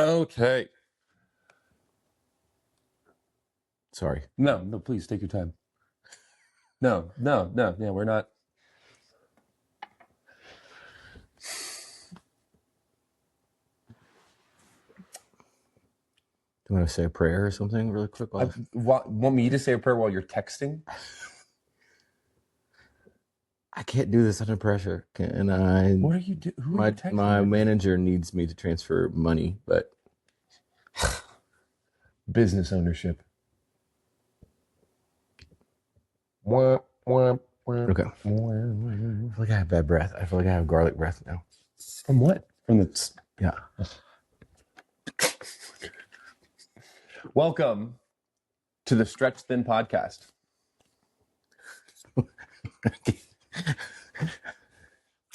Okay. Sorry. No, please take your time. No. Yeah, we're not. Do you want to say a prayer or something really quick? Want me to say a prayer while you're texting? I can't do this under pressure. And What are you doing? Who are you texting? My manager needs me to transfer money, but business ownership. Okay. I feel like I have bad breath. I feel like I have garlic breath now. From what? From the yeah. Welcome to the Stretch Thin podcast.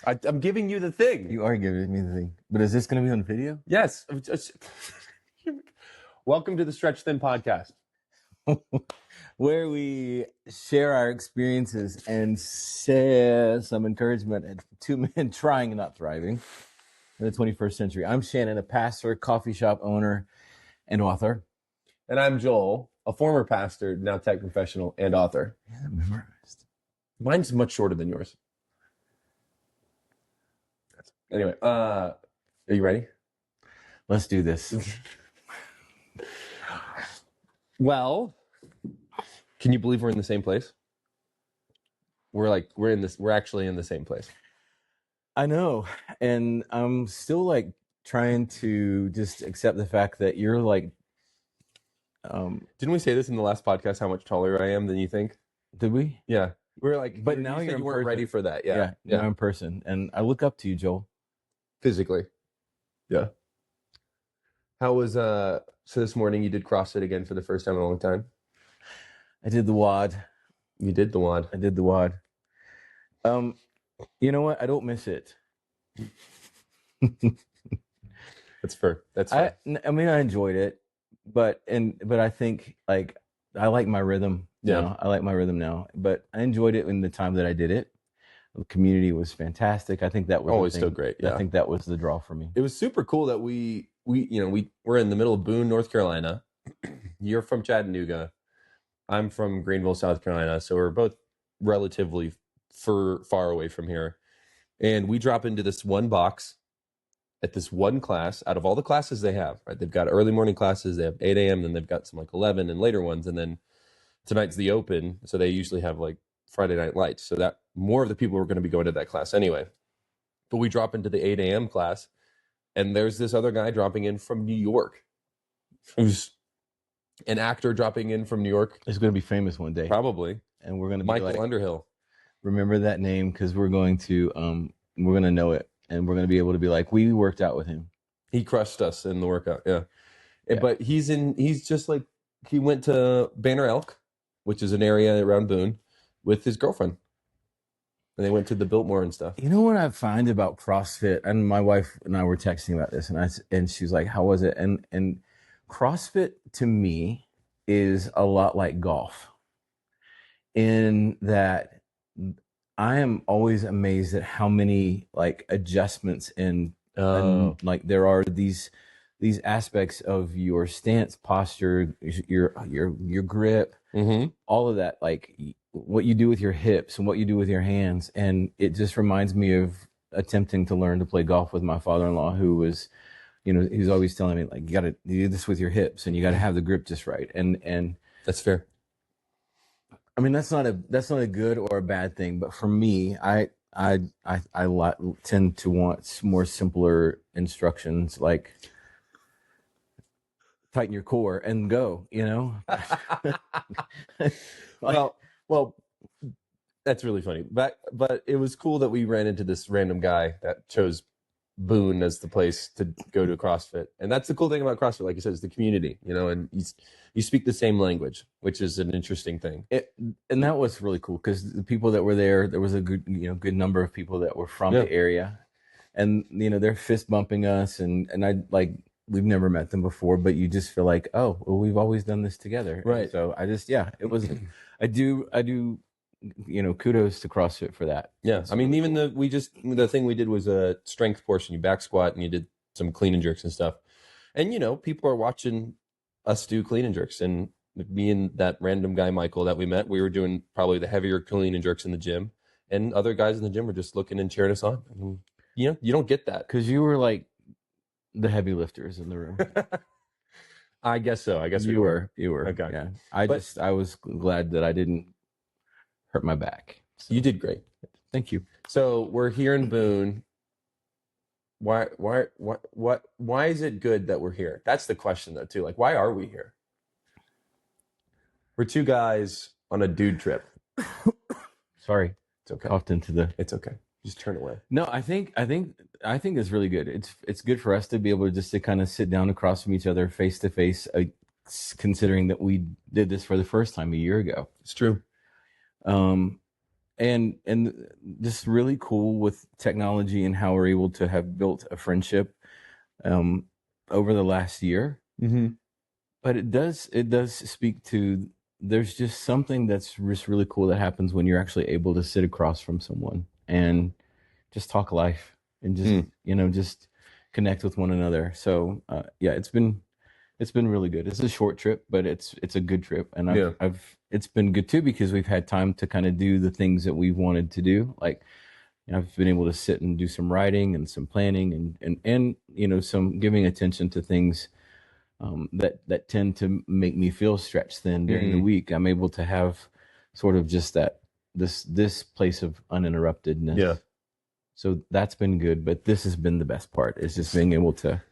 I'm giving you the thing. You are giving me the thing. But is this going to be on video? Yes. Welcome to the Stretch Thin podcast. Where we share our experiences and share some encouragement at two men trying and not thriving in the 21st century. I'm Shannon, a pastor, coffee shop owner, and author. And I'm Joel, a former pastor, now tech professional and author. Yeah, memorized. Mine's much shorter than yours. Anyway, are you ready? Let's do this. Well, can you believe we're in the same place? We're actually in the same place. I know. And I'm still like trying to just accept the fact that you're like, didn't we say this in the last podcast, how much taller I am than you think? Did we? Yeah. We're like, but now you weren't ready for that. Yeah. Now I'm in person. And I look up to you, Joel. Physically. Yeah. How was, so this morning you did CrossFit again for the first time in a long time? I did the WOD. You did the WOD. I did the WOD. You know what? I don't miss it. That's fair. That's fair. I mean, I enjoyed it, but I think like I like my rhythm. Yeah. Now. I like my rhythm now, but I enjoyed it in the time that I did it. The community was fantastic. I think that was always so great. Yeah. I think that was the draw for me. It was super cool that we're in the middle of Boone, North Carolina. You're from Chattanooga. I'm from Greenville, South Carolina. So we're both relatively far away from here. And we drop into this one box at this one class out of all the classes they have, right? They've got early morning classes. They have 8 a.m. Then they've got some like 11 and later ones. And then tonight's the open. So they usually have like Friday night lights. So that more of the people were going to be going to that class anyway. But we drop into the 8 a.m. class and there's this other guy dropping in from New York. Who's an actor dropping in from New York. He's going to be famous one day. Probably. And we're going to be Michael Underhill. Remember that name because we're going to know it. And we're going to be able to be like, we worked out with him. He crushed us in the workout. Yeah. But he went to Banner Elk, which is an area around Boone, with his girlfriend. And they went to the Biltmore and stuff. You know what I find about CrossFit? And my wife and I were texting about this, and she was like, how was it? And CrossFit to me is a lot like golf in that I am always amazed at how many like adjustments and like there are these aspects of your stance, posture, your grip, all of that, like what you do with your hips and what you do with your hands. And it just reminds me of attempting to learn to play golf with my father-in-law, who was, he's always telling me like, you got to do this with your hips and you got to have the grip just right. And that's fair. I mean, that's not a good or a bad thing, but for me, I tend to want more simpler instructions, like tighten your core and go. Well, that's really funny. But it was cool that we ran into this random guy that chose Boone as the place to go to CrossFit. And that's the cool thing about CrossFit, like you said, is the community, and you speak the same language, which is an interesting thing. And that was really cool because the people that were there was a good number of people that were from the area, and they're fist bumping us, and I like we've never met them before, but you just feel like, oh, well, we've always done this together, right? And so it was. I do. Kudos to CrossFit for that. Yeah, I mean, even the thing we did was a strength portion. You back squat and you did some clean and jerks and stuff. And, people are watching us do clean and jerks. And me and that random guy, Michael, that we met, we were doing probably the heavier clean and jerks in the gym. And other guys in the gym were just looking and cheering us on. And, you don't get that. Because you were like the heavy lifters in the room. I guess so. I guess you were. Okay. Yeah. I was glad that I didn't hurt my back. So. You did great. Thank you. So we're here in Boone. Why is it good that we're here? That's the question though, too. Like, why are we here? We're two guys on a dude trip. Sorry. It's okay. Coughed into the. It's okay. Just turn away. No, I think it's really good. It's good for us to be able to kind of sit down across from each other face to face, considering that we did this for the first time a year ago. It's true. And just really cool with technology and how we're able to have built a friendship over the last year. Mm-hmm. But it does speak to, there's just something that's just really cool that happens when you're actually able to sit across from someone and just talk life and just just connect with one another. So yeah, it's been really good. It's a short trip, but it's a good trip, and it's been good too because we've had time to kind of do the things that we've wanted to do. Like, I've been able to sit and do some writing and some planning and some giving attention to things that tend to make me feel stretched thin during the week. I'm able to have sort of just this place of uninterruptedness. Yeah. So that's been good, but this has been the best part, is just being able to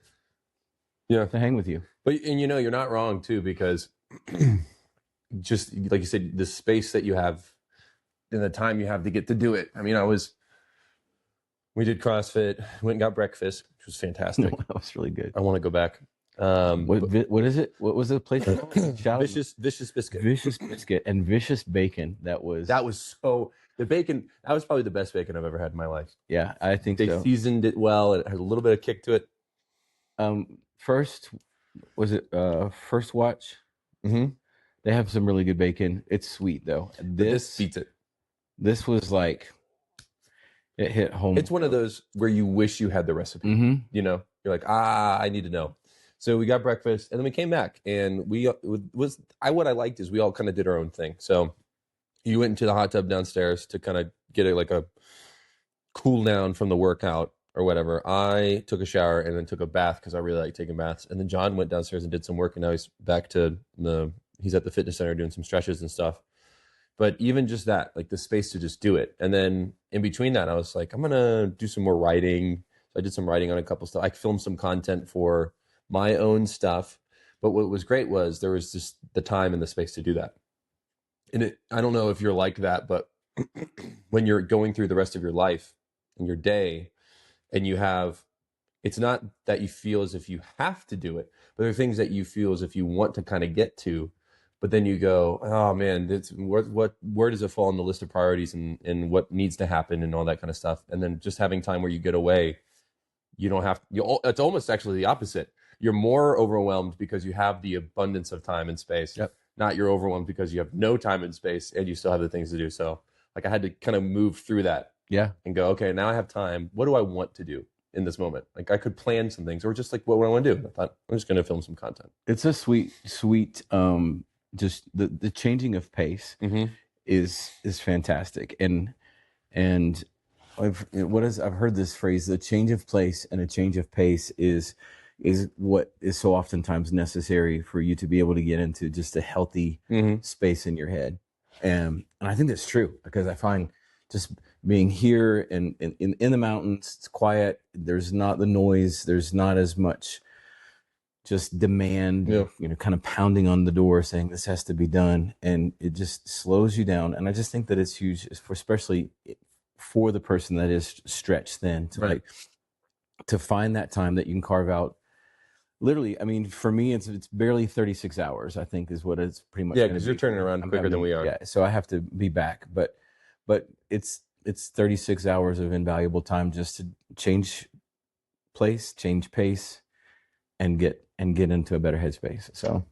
hang with you. But you're not wrong too, because just like you said, the space that you have and the time you have to get to do it. I mean, we did CrossFit, went and got breakfast, which was fantastic. That was really good. I want to go back. What is it? What was the place called? Vicious Biscuit. Vicious Biscuit and Vicious Bacon. That was so, the bacon, that was probably the best bacon I've ever had in my life. Yeah, I think they seasoned it well. It had a little bit of kick to it. First Watch? Mm-hmm. They have some really good bacon. It's sweet though. This beats it. This was like, it hit home. It's one of those where you wish you had the recipe. Mm-hmm. You're like, I need to know. So we got breakfast and then we came back, and what I liked is we all kind of did our own thing. So you went into the hot tub downstairs to kind of get a cool down from the workout or whatever. I took a shower and then took a bath because I really like taking baths. And then John went downstairs and did some work, and now he's back to he's at the fitness center doing some stretches and stuff. But even just that, like the space to just do it. And then in between that, I was like, I'm going to do some more writing. So I did some writing on a couple stuff. I filmed some content for my own stuff. But what was great was there was just the time and the space to do that. And I don't know if you're like that, but when you're going through the rest of your life and your day, and it's not that you feel as if you have to do it, but there are things that you feel as if you want to kind of get to, but then you go, oh man, where does it fall on the list of priorities and what needs to happen and all that kind of stuff. And then just having time where you get away, you don't have, it's almost actually the opposite. You're more overwhelmed because you have the abundance of time and space. Yep. Not you're overwhelmed because you have no time and space and you still have the things to do. So like I had to kind of move through that. Yeah. And go, okay, now I have time. What do I want to do in this moment? Like I could plan some things, or just like what I want to do. I thought I'm just going to film some content. It's a sweet, just the changing of pace is fantastic. And I've heard this phrase, the change of place and a change of pace is what is so oftentimes necessary for you to be able to get into just a healthy space in your head. And I think that's true, because I find just being here and in the mountains, it's quiet. There's not the noise. There's not as much just demand, kind of pounding on the door saying this has to be done. And it just slows you down. And I just think that it's huge, especially for the person that is stretched thin, to find that time that you can carve out. Literally, I mean, for me, it's barely 36 hours, I think, is what it's pretty much. Yeah, because you're turning around quicker than we are. Yeah, so I have to be back. But it's 36 hours of invaluable time just to change place, change pace, and get into a better headspace. So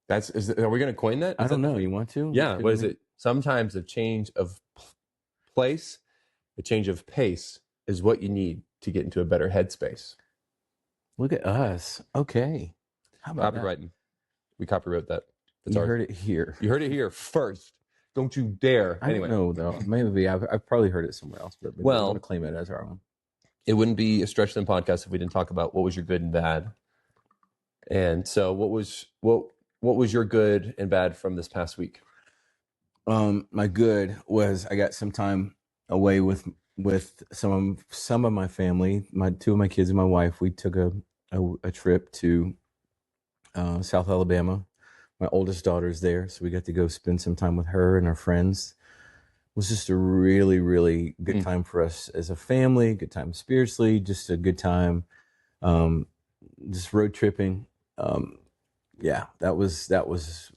are we going to coin that? I don't know. You want to? Yeah. What is it? Sometimes a change of place, a change of pace is what you need to get into a better headspace. Look at us. Okay. How about that? Copywriting. We copywrote that. That's You ours. heard it here. You heard it here first. Don't you dare. I Anyway. don't know, though. Maybe I've probably heard it somewhere else, but maybe we want to claim it as our own. It wouldn't be a Stretch Them podcast if we didn't talk about what was your good and bad. And so what was your good and bad from this past week? My good was I got some time away with some of my family, two of my kids and my wife. We took a trip to South Alabama. My oldest daughter's there, so we got to go spend some time with her and our friends. It was just a really, really good time for us as a family, good time spiritually, just a good time, just road tripping. Yeah, that was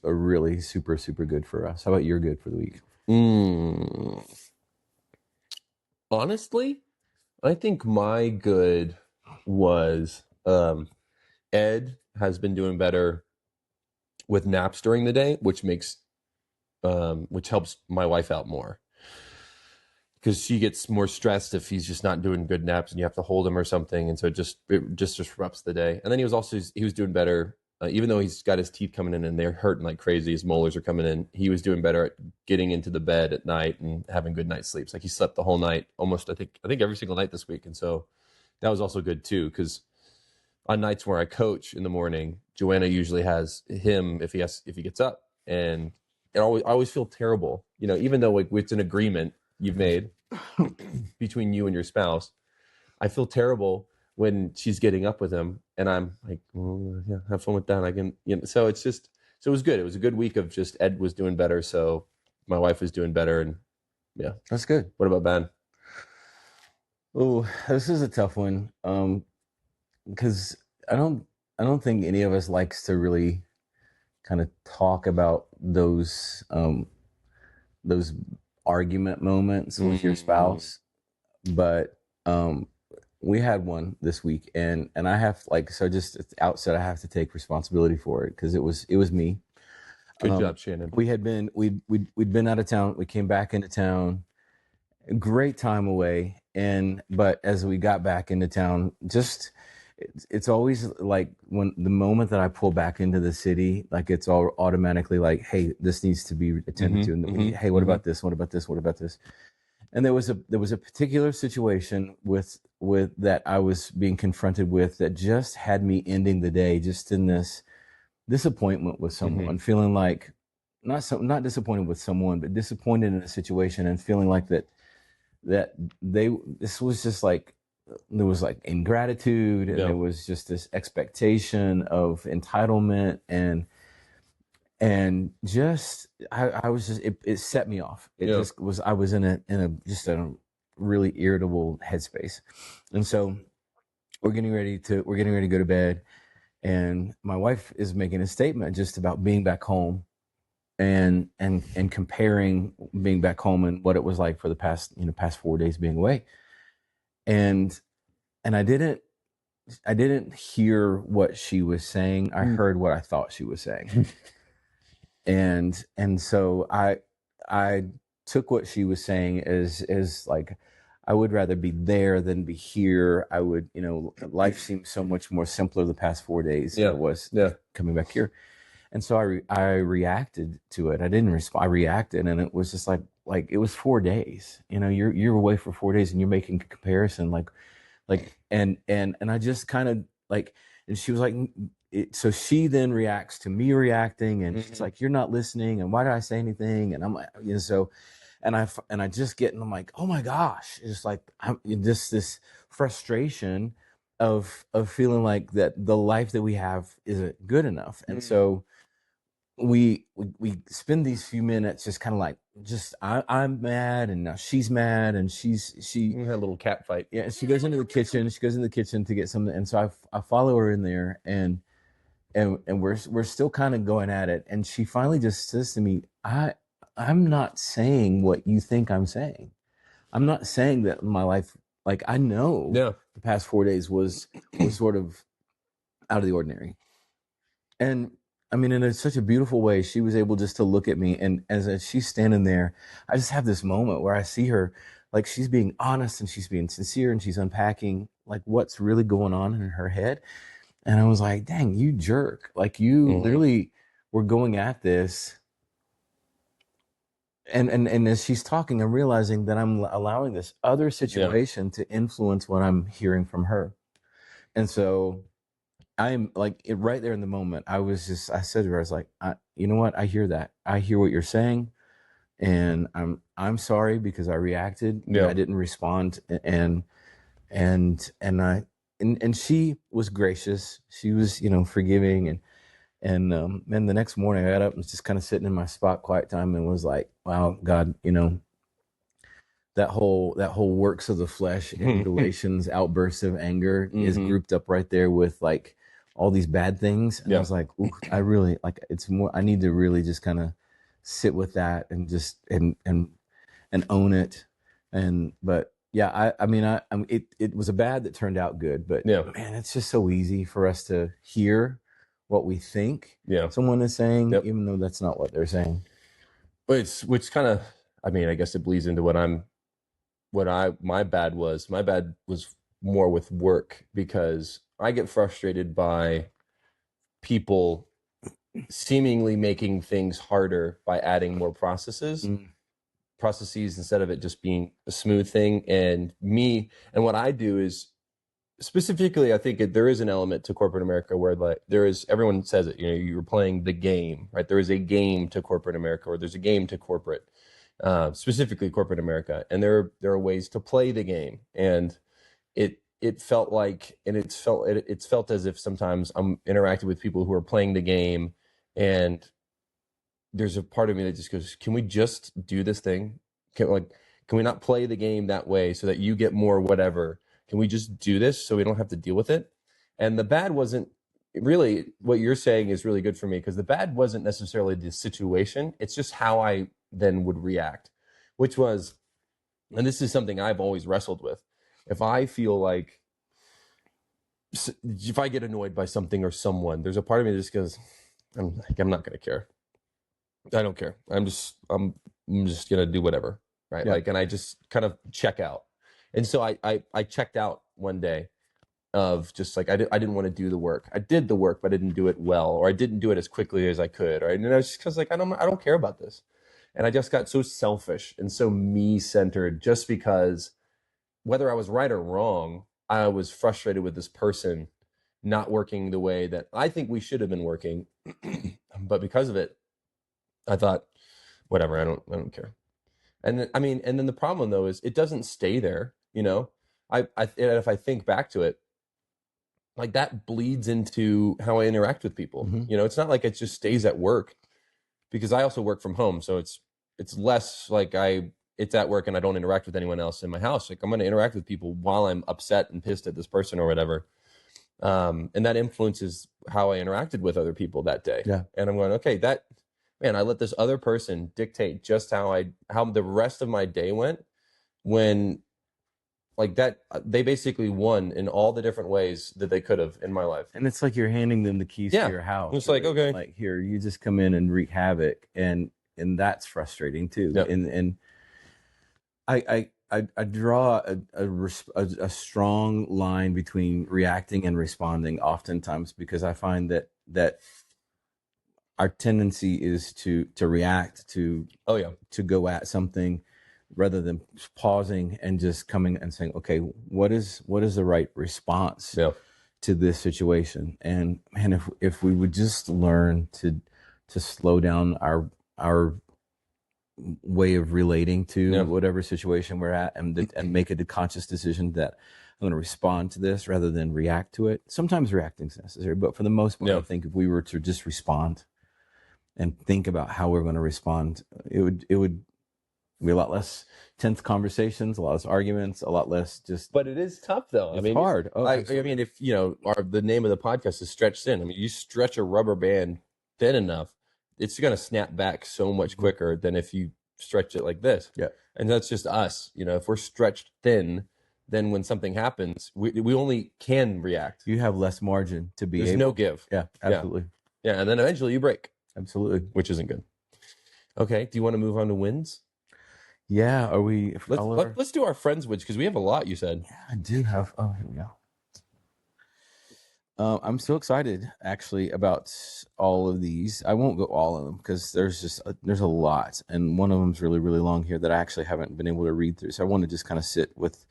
a really super, super good for us. How about your good for the week? Honestly, I think my good was Ed has been doing better with naps during the day, which helps my wife out more, because she gets more stressed if he's just not doing good naps and you have to hold him or something, and so it just disrupts the day. And then he was doing better, even though he's got his teeth coming in and they're hurting like crazy. His molars are coming in. He was doing better at getting into the bed at night and having good night sleeps. Like he slept the whole night, almost. I think every single night this week, and so that was also good too, because on nights where I coach in the morning, Joanna usually has him if he gets up, and I always feel terrible, even though it's an agreement you've made between you and your spouse. I feel terrible when she's getting up with him, and I'm like, oh, yeah, have fun with that. I can, so it was good. It was a good week of just Ed was doing better, so my wife was doing better, and yeah, that's good. What about Ben? Oh, this is a tough one. Because I don't think any of us likes to really kind of talk about those argument moments with your spouse, but we had one this week, and I have just at the outset I have to take responsibility for it, because it was me. Good job, Shannon. We'd been out of town. We came back into town. Great time away, but as we got back into town, it's always like when the moment that I pull back into the city, like it's all automatically like, hey, this needs to be attended to, and hey, what about this? What about this? What about this? And there was a particular situation with that I was being confronted with that just had me ending the day just in this disappointment with someone, feeling like not disappointed with someone, but disappointed in a situation, and feeling like this was just like, there was like ingratitude, and there was just this expectation of entitlement, and just I was just it set me off. I was in a really irritable headspace, and so we're getting ready to go to bed, and my wife is making a statement just about being back home, and comparing being back home and what it was like for the past 4 days being away. And I didn't hear what she was saying. I heard what I thought she was saying. and so I took what she was saying as like, I would rather be there than be here. I would, life seemed so much more simpler the past 4 days than it was coming back here. And so I reacted to it. I didn't respond. I reacted, and it was just like it was 4 days. You're away for 4 days, and you're making a comparison, and I just kind of like, and she was like, so she then reacts to me reacting, and she's like, you're not listening, and why did I say anything? And I'm like, so, and I just get, and I'm like, oh my gosh, it's just like just this frustration of feeling like that the life that we have isn't good enough, and so we spend these few minutes just kind of like, I'm mad, and now she's mad, and she had a little cat fight. Yeah, she goes into the kitchen to get something, and so I follow her in there, and we're still kind of going at it, and she finally just says to me, I'm not saying what you think I'm saying. I'm not saying that my life, like, I know the past 4 days was sort of out of the ordinary, and I mean, in such a beautiful way, she was able just to look at me, and as she's standing there, I just have this moment where I see her, like, she's being honest, and she's being sincere, and she's unpacking like what's really going on in her head. And I was like, dang, you jerk. Like you literally were going at this. And as she's talking, I'm realizing that I'm allowing this other situation to influence what I'm hearing from her. And so I'm like right there in the moment. I said to her, I was like, you know what? I hear that. I hear what you're saying. And I'm sorry because I reacted. Yeah. I didn't respond. And she was gracious. She was, forgiving. And then the next morning I got up and was just kind of sitting in my spot, quiet time, and was like, wow, God, that whole works of the flesh, emulations, outbursts of anger is grouped up right there with like all these bad things. And I was like, ooh, I really like, it's more, I need to really just kind of sit with that and just, and own it. But yeah, it was a bad that turned out good, but man, it's just so easy for us to hear what we think someone is saying, even though that's not what they're saying. But which kind of, I mean, I guess it bleeds into my bad was more with work, because I get frustrated by people seemingly making things harder by adding more processes instead of it just being a smooth thing. And what I do is, specifically, I think there is an element to corporate America where like everyone says it, you're playing the game, right? There is a game to corporate America, or there's a game to corporate, specifically corporate America. And there are ways to play the game. And it felt like, and it's felt as if sometimes I'm interacting with people who are playing the game, and there's a part of me that just goes, can we just do this thing? Can we not play the game that way so that you get more whatever? Can we just do this so we don't have to deal with it? And the bad wasn't really, what you're saying is really good for me, because the bad wasn't necessarily the situation. It's just how I then would react, which was, and this is something I've always wrestled with. If I feel like, if I get annoyed by something or someone, there's a part of me that just goes, I'm not going to care. I don't care. I'm just going to do whatever. Right. Like, and I just kind of check out. And so I checked out one day of just like, I didn't want to do the work. I did the work, but I didn't do it well, or I didn't do it as quickly as I could. Right. And I was just because like, I don't care about this. And I just got so selfish and so me-centered, just because whether I was right or wrong, I was frustrated with this person not working the way that I think we should have been working. But because of it, I thought, whatever, I don't care. And then, and then the problem though is it doesn't stay there. If I think back to it, like that bleeds into how I interact with people. It's not like it just stays at work, because I also work from home. So it's less like it's at work and I don't interact with anyone else in my house. Like I'm going to interact with people while I'm upset and pissed at this person or whatever. And that influences how I interacted with other people that day. Yeah. And I'm going, okay, I let this other person dictate just how the rest of my day went, when like that, they basically won in all the different ways that they could have in my life. And it's like you're handing them the keys to your house. It's like, okay, like here, you just come in and wreak havoc. And that's frustrating too. Yep. And I draw a strong line between reacting and responding oftentimes, because I find that our tendency is to react, to go at something, rather than pausing and just coming and saying, okay, what is the right response to this situation? And man, if we would just learn to slow down our way of relating to whatever situation we're at, and make a conscious decision that I'm going to respond to this rather than react to it. Sometimes reacting is necessary, but for the most part, I think if we were to just respond and think about how we're going to respond, it would be a lot less tense conversations, a lot less arguments, a lot less just. But it is tough though. It's hard. If the name of the podcast is stretched thin. You stretch a rubber band thin enough, it's going to snap back so much quicker than if you stretch it like this. Yeah. And that's just us. If we're stretched thin, then when something happens, we only can react. You have less margin to be. There's no give. Yeah, absolutely. Yeah, and then eventually you break. Absolutely. Which isn't good. Okay, do you want to move on to wins? Yeah, are we? Let's do our friends wins, because we have a lot, you said. Yeah, I do have. Oh, here we I'm so excited actually about all of these. I won't go all of them because there's a lot, and one of them's really really long here that I actually haven't been able to read through. So I want to just kind of sit with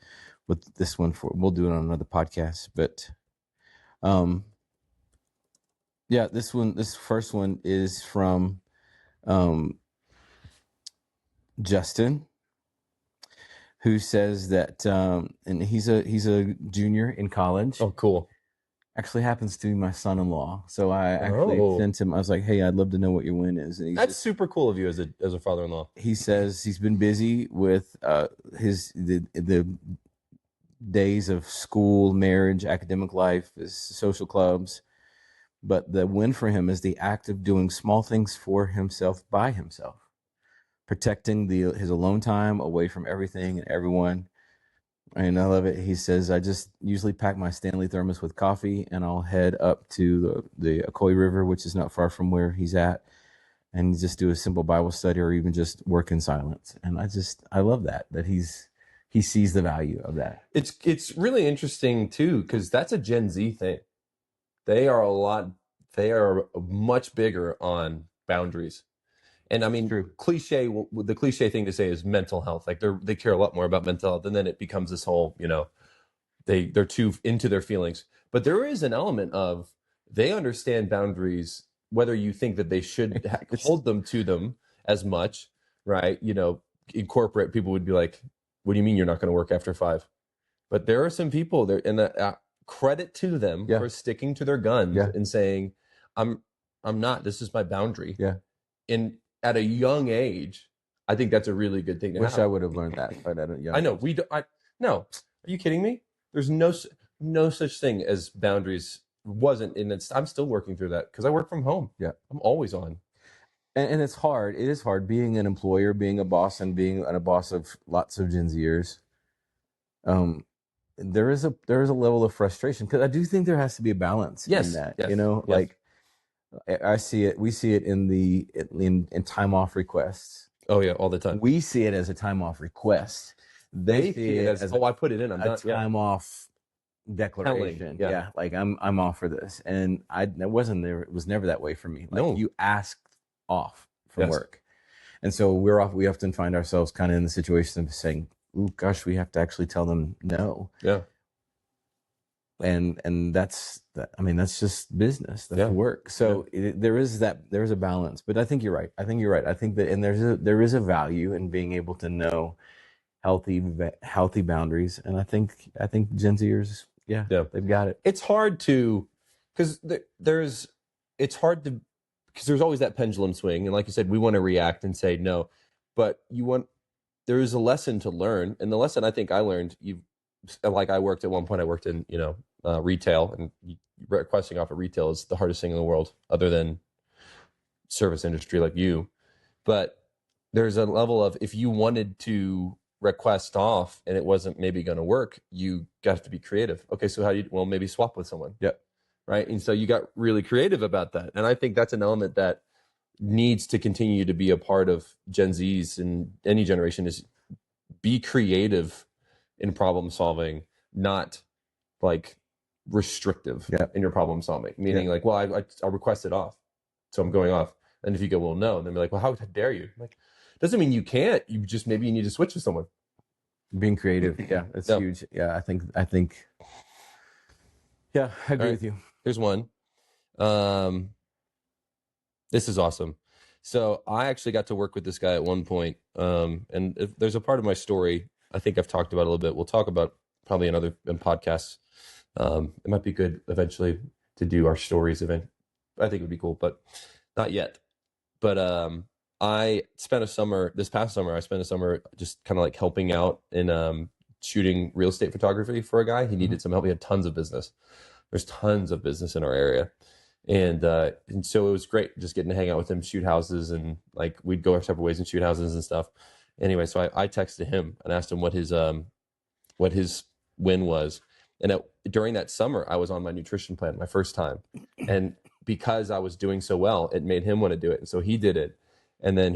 this one for. We'll do it on another podcast, but yeah, this first one is from Justin, who says that and he's a junior in college. Oh, cool. Actually happens to be my son-in-law. So I actually sent him, I was like, hey, I'd love to know what your win is. And that's super cool of you as a father-in-law. He says he's been busy with the days of school, marriage, academic life, his social clubs. But the win for him is the act of doing small things for himself by himself, protecting his alone time away from everything and everyone. And I love it. He says, I just usually pack my Stanley thermos with coffee and I'll head up to the Ocoee River, which is not far from where he's at, and just do a simple Bible study or even just work in silence. And I love that he sees the value of that. It's really interesting too, because that's a Gen Z thing. They are much bigger on boundaries. And I mean, the cliche thing to say is mental health. Like they care a lot more about mental health, and then it becomes this whole, they're too into their feelings. But there is an element of they understand boundaries, whether you think that they should hold them to them as much, right? In corporate, people would be like, "What do you mean you're not going to work after 5?" But there are some people there, and credit to them for sticking to their guns and saying, "I'm not. This is my boundary." Yeah. At a young age, I think that's a really good thing to have. I would have learned that at a young age. I know. No. Are you kidding me? There's no such thing as boundaries. I'm still working through that because I work from home. Yeah. I'm always on. And it's hard. It is hard being an employer, being a boss, and being a boss of lots of Gen Zers. There is a level of frustration because I do think there has to be a balance in that. Yes. Like I see it. We see it in time off requests. Oh yeah, all the time. We see it as a time off request. They see it as I put it in. I'm a time off declaration. Yeah, like I'm off for this, and it wasn't there. It was never that way for me. Like you asked off from work, and so we're off. We often find ourselves kind of in the situation of saying, "Ooh, gosh, we have to actually tell them no." Yeah. And that's just business. That's work. So there is a balance, but I think you're right. I think that, and there is a value in being able to know healthy boundaries. And I think Gen Zers, they've got it. It's hard to, because there's always that pendulum swing. And like you said, we want to react and say no, but there is a lesson to learn. And the lesson I think I learned, I worked at one point, I worked in, retail, and requesting off at retail is the hardest thing in the world other than service industry like you. But there's a level of, if you wanted to request off and it wasn't maybe going to work, you got to be creative. Okay. So maybe swap with someone. Yeah. Right. And so you got really creative about that. And I think that's an element that needs to continue to be a part of Gen Zs and any generation, is be creative in problem solving, not like restrictive in your problem solving. Meaning like, well, I'll request it off, so I'm going off. And if you go, well, no, and then be like, well, how dare you? Like, doesn't mean you can't. You just, maybe you need to switch with someone. Being creative, that's huge. Yeah, I think. Yeah, I agree with you. Here's one. This is awesome. So I actually got to work with this guy at one point, and if there's a part of my story I think I've talked about a little bit. We'll talk about probably in podcasts. It might be good eventually to do our stories event. I think it would be cool, but not yet. But I spent this past summer, just kind of like helping out in shooting real estate photography for a guy. He needed some help. He had tons of business. There's tons of business in our area. And so it was great just getting to hang out with him, shoot houses, and like we'd go our separate ways and shoot houses and stuff. Anyway, so I texted him and asked him what his win was. And during that summer, I was on my nutrition plan, my first time. And because I was doing so well, it made him want to do it. And so he did it. And then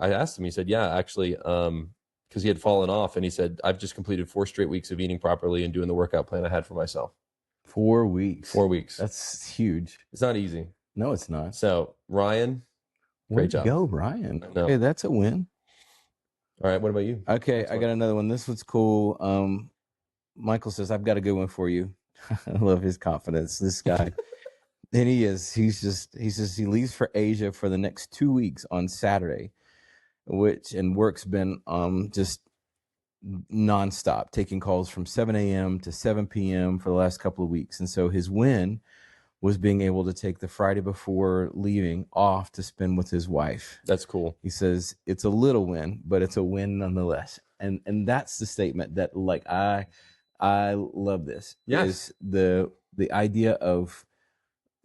I asked him, he said, yeah, actually, because he had fallen off. And he said, I've just completed 4 straight weeks of eating properly and doing the workout plan I had for myself. 4 weeks. 4 weeks. That's huge. It's not easy. No, it's not. So Ryan, Way great to job. go, Ryan. No. Okay, that's a win. All right, what about you? Okay, Next I one. got another one. This one's cool. Michael says, I've got a good one for you. I love his confidence. This guy. And he says he leaves for Asia for the next 2 weeks on Saturday, and work's been just nonstop, taking calls from 7 a.m. to 7 p.m. for the last couple of weeks. And so his win was being able to take the Friday before leaving off to spend with his wife. That's cool. He says it's a little win, but it's a win nonetheless. And that's the statement that, like, I love this. Yes. Is the idea of,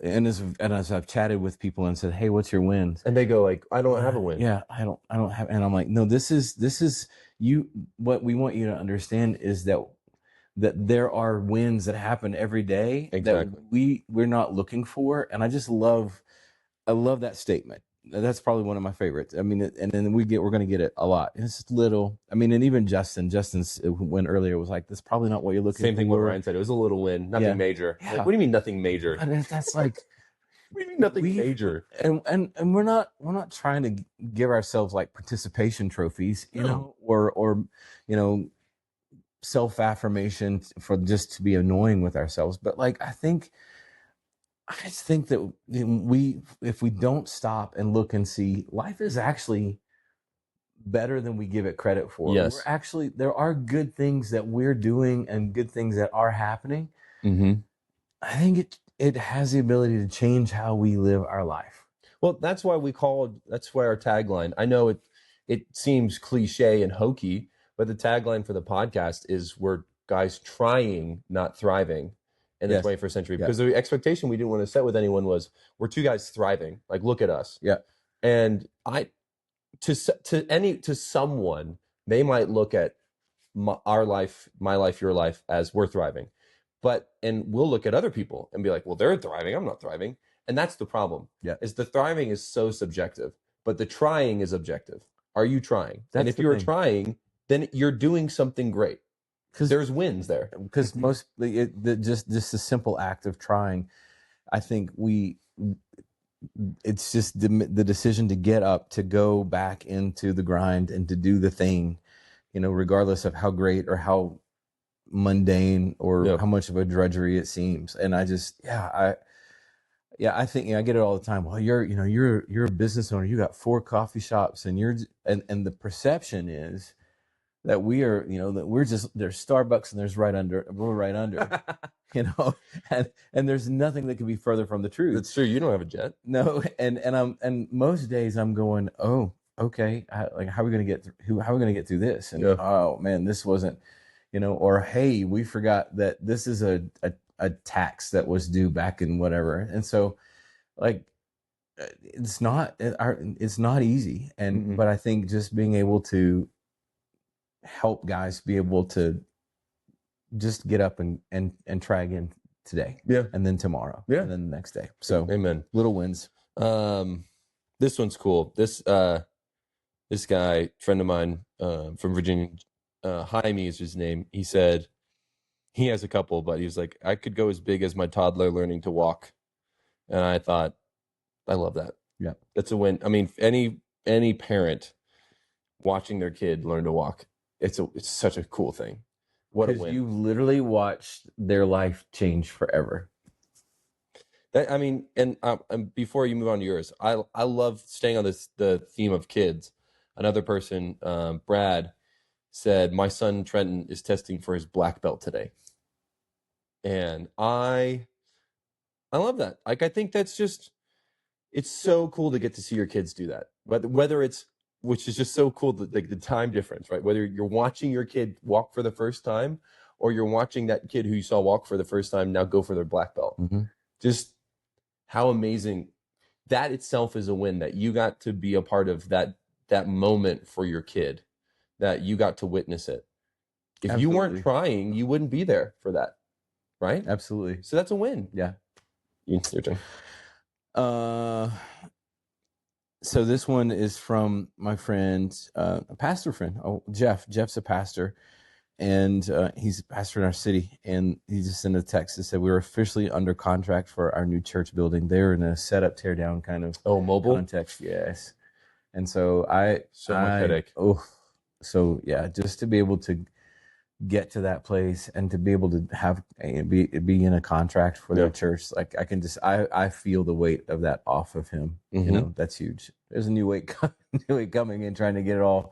and as I've chatted with people and said, hey, what's your win? And they go like, I don't have a win. Yeah, I don't have. And I'm like, no, this is you. What we want you to understand is that there are wins that happen every day Exactly. that we're not looking for. And I love that statement. That's probably one of my favorites. I mean, and then we're going to get it a lot. It's just little. I mean, and even Justin's win earlier was like, that's probably not what you're looking for. Same thing what Ryan said. It was a little win, nothing major. Yeah. Like, what do you mean nothing major? And that's like, What do you mean nothing major? And we're not trying to give ourselves like participation trophies, you know, or you know, self-affirmation for just to be annoying with ourselves. But like, I just think that if we don't stop and look and see, life is actually better than we give it credit for. Yes. There are good things that we're doing and good things that are happening. Mm-hmm. I think it has the ability to change how we live our life. Well, that's why our tagline, I know it seems cliche and hokey, but the tagline for the podcast is we're guys trying, not thriving in the 21st century. Because the expectation we didn't want to set with anyone was we're two guys thriving. Like, look at us. Yeah. And to someone, they might look at our life, my life, your life as we're thriving. And we'll look at other people and be like, well, they're thriving, I'm not thriving. And that's the problem. Yeah. Is the thriving is so subjective, but the trying is objective. Are you trying? And if you're trying, then you're doing something great. Because there's wins there. Because just the simple act of trying, I think it's just the decision to get up, to go back into the grind and to do the thing, you know, regardless of how great or how mundane or how much of a drudgery it seems. And I just, I think, I get it all the time. Well, you're a business owner. You got 4 coffee shops, and and the perception is that we are, that we're just, there's Starbucks and we're right under, and there's nothing that could be further from the truth. That's true. You don't have a jet. No. And most days I'm going, oh, okay. How are we going to get through this? And oh man, this wasn't, or, hey, we forgot that this is a tax that was due back in whatever. And so like, it's not easy. And, but I think just being able to help guys be able to just get up and try again today. Yeah. And then tomorrow. Yeah. And then the next day. So amen. Little wins. This one's cool. This guy, friend of mine, from Virginia, Jaime is his name. He said he has a couple, but he was like, I could go as big as my toddler learning to walk. And I thought, I love that. Yeah. That's a win. I mean, any parent watching their kid learn to walk, it's such a cool thing. What a win. You literally watched their life change forever. And before you move on to yours, I love staying on the theme of kids. Another person, Brad, said, my son Trenton is testing for his black belt today. And I love that. Like, I think that's just, it's so cool to get to see your kids do that. But whether it's, which is just so cool, the time difference, right? Whether you're watching your kid walk for the first time, or you're watching that kid who you saw walk for the first time now go for their black belt. Mm-hmm. Just how amazing. That itself is a win, that you got to be a part of that moment for your kid, that you got to witness it. If Absolutely. You weren't trying, you wouldn't be there for that, right? Absolutely. So that's a win. Yeah. Your turn. So this one is from my friend, a pastor friend. Oh, Jeff. Jeff's a pastor. he's a pastor in our city, and he just sent a text that said we were officially under contract for our new church building. They're in a setup, tear down kind of mobile context, yes. And so much headache. So yeah, just to be able to get to that place and to be able to have be in a contract for their church, like I feel the weight of that off of him. You know, that's huge. There's a new weight coming in, trying to get it all,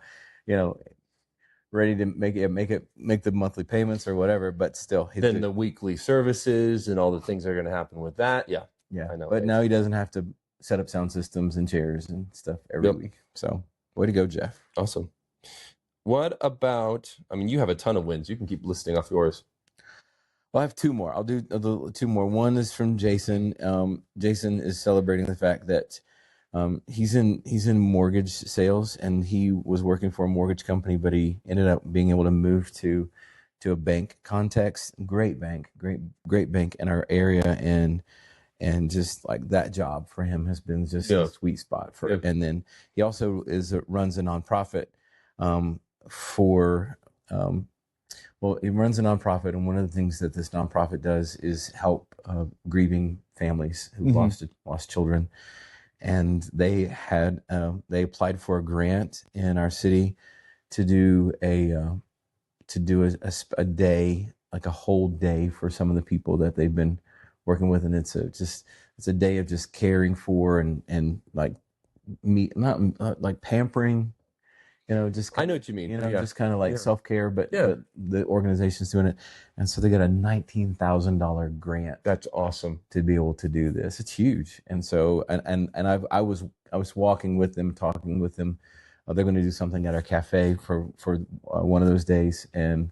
ready to make the monthly payments or whatever, but still then the weekly services and all the things that are going to happen with that. Yeah I know. But now he doesn't have to set up sound systems and chairs and stuff every week. So way to go, Jeff. Awesome. What about, you have a ton of wins. You can keep listing off yours. Well, I have two more. I'll do two more. One is from Jason. Jason is celebrating the fact that he's in mortgage sales, and he was working for a mortgage company, but he ended up being able to move to a bank context. Great bank in our area, and just like that job for him has been just a sweet spot for. And then he also runs a nonprofit. He runs a nonprofit, and one of the things that this nonprofit does is help grieving families who lost children. And they applied for a grant in our city to do a day, like a whole day for some of the people that they've been working with, and it's a day of just caring for and like not pampering. Just I know what you mean. Just kind of like self-care, but the organization's doing it. And so they got a $19,000 grant. That's awesome to be able to do this. It's huge. And so, I was walking with them, talking with them. They're going to do something at our cafe for one of those days. And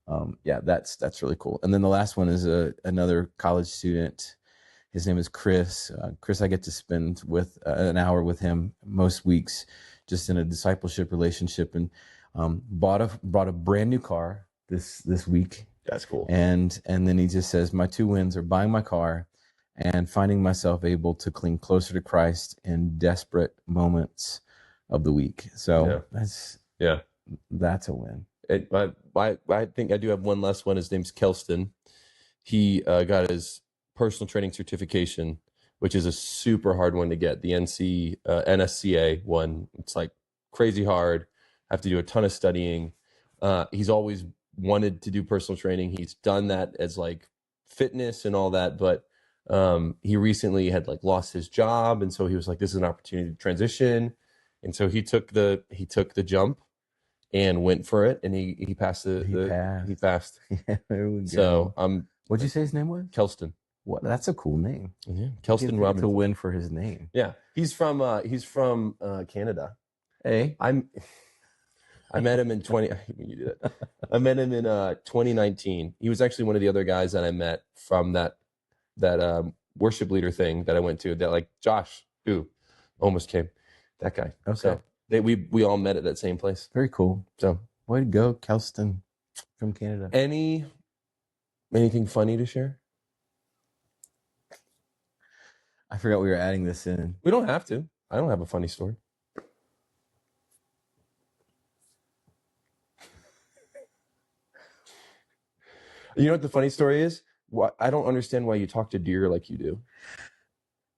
that's really cool. And then the last one is another college student. His name is Chris. Chris, I get to spend with an hour with him most weeks, just in a discipleship relationship, and brought a brand new car this week. That's cool. And then he just says, my two wins are buying my car and finding myself able to cling closer to Christ in desperate moments of the week. So that's a win. I think I do have one last one. His name's Kelston. He got his personal training certification, which is a super hard one to get. The NSCA one. It's like crazy hard. Have to do a ton of studying. He's always wanted to do personal training. He's done that as like fitness and all that, but he recently had like lost his job, and so he was like, this is an opportunity to transition. And so he took the jump and went for it, and he passed he passed. Yeah, there we go. So what'd you say his name was? Kelston. What? That's a cool name. Yeah, Kelston Robinson. To win for his name. Yeah, he's from Canada. Hey, I met him in when you did it. I met him in 2019. He was actually one of the other guys that I met from that worship leader thing that I went to. That like Josh, who almost came, that guy. Okay. So we all met at that same place. Very cool. So way to go, Kelston from Canada. Anything funny to share? I forgot we were adding this in. We don't have to. I don't have a funny story. You know what the funny story is? I don't understand why you talk to deer like you do.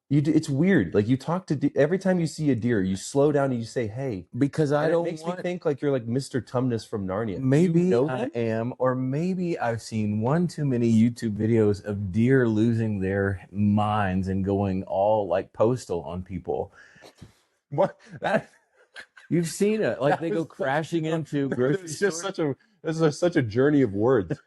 It's weird. Like you talk to every time you see a deer, you slow down and you say, "Hey," because it makes me think like you're like Mr. Tumnus from Narnia. Maybe I am, or maybe I've seen one too many YouTube videos of deer losing their minds and going all like postal on people. What? You've seen it? Like they go crashing into grocery stores. This is such a journey of words.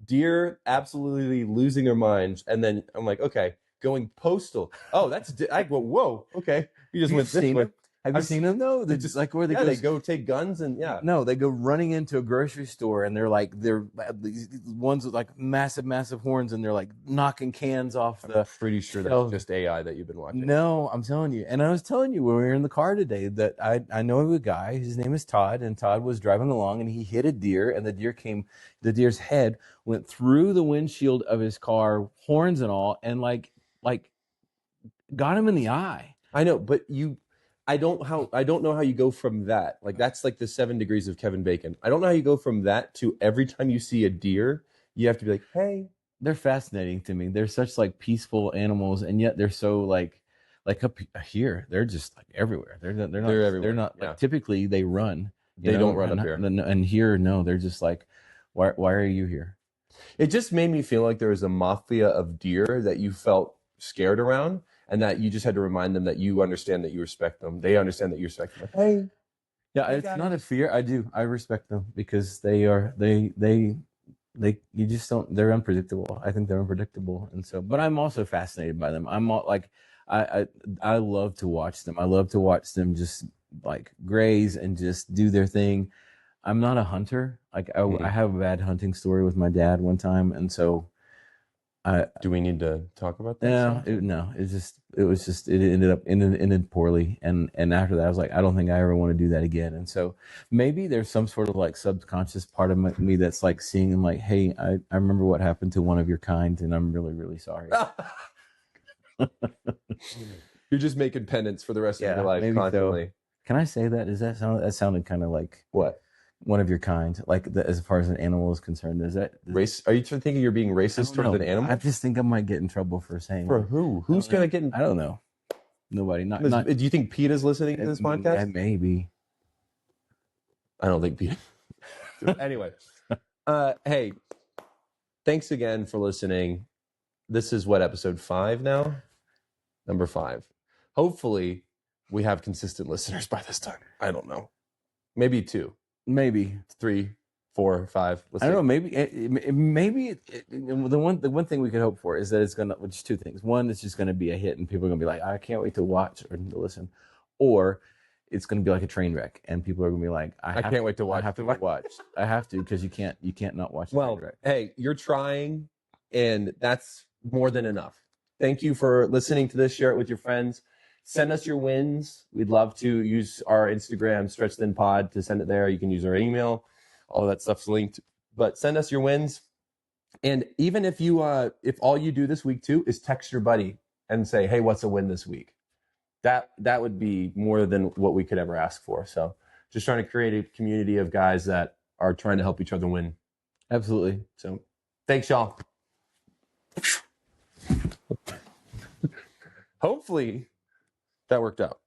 Deer absolutely losing their minds, and then I'm like, okay. Going postal. Oh, I go, whoa, okay. You just went this way. Have you seen them though? They're just like where they go take guns and No, they go running into a grocery store and they're these ones with like massive horns and they're like knocking cans off the. I'm pretty sure that's just AI that you've been watching. No, I'm telling you. And I was telling you when we were in the car today that I know a guy. His name is Todd, and Todd was driving along and he hit a deer, and the deer's head went through the windshield of his car, horns and all, and like got him in the eye. I know, but I don't know how you go from that. Like that's like the 7 degrees of Kevin Bacon. I don't know how you go from that to every time you see a deer, you have to be like, hey. They're fascinating to me. They're such like peaceful animals, and yet they're so like up here. They're just like everywhere. They're not everywhere. They're not Yeah. like typically they run. They don't run up here. And here, no, they're just like, why are you here? It just made me feel like there was a mafia of deer that you felt scared around, and that you just had to remind them that you understand that you respect them. They understand that you respect them. Like, hey. Yeah, it's not a fear. I respect them because you just don't, they're unpredictable. I think they're unpredictable. And so, but I'm also fascinated by them. I'm all, like, I love to watch them. I love to watch them just like graze and just do their thing. I'm not a hunter. Like I have a bad hunting story with my dad one time. And so do we need to talk about that? It ended poorly. And after that, I was like, I don't think I ever want to do that again. And so maybe there's some sort of like subconscious part of me that's like seeing and like, hey, I remember what happened to one of your kind, and I'm really, really sorry. You're just making penance for the rest of your life constantly. So. Can I say that? That sounded kind of like what? One of your kind, like as far as an animal is concerned. Race? Are you thinking you're being racist towards an animal? I just think I might get in trouble for saying. For who? Who's gonna get in? I don't know. Nobody. Not. Do you think PETA's listening to this podcast? Maybe. I don't think PETA. Anyway, hey, thanks again for listening. This is what, episode 5 now? Number 5. Hopefully, we have consistent listeners by this time. I don't know. Maybe 2. Maybe 3, 4, 5. I don't know. Maybe the one thing we could hope for is that it's gonna, which is 2 things. One, it's just gonna be a hit, and people are gonna be like, I can't wait to watch or to listen, or it's gonna be like a train wreck, and people are gonna be like, I can't wait to watch. I have to watch. I have to, because you can't not watch. Well, train wreck. Hey, you're trying, and that's more than enough. Thank you for listening to this. Share it with your friends. Send us your wins. We'd love to use our Instagram, Stretch Thin Pod, to send it there. You can use our email. All that stuff's linked. But send us your wins. And even if you, if all you do this week too is text your buddy and say, "Hey, what's a win this week?" That would be more than what we could ever ask for. So, just trying to create a community of guys that are trying to help each other win. Absolutely. So, thanks, y'all. Hopefully that worked out.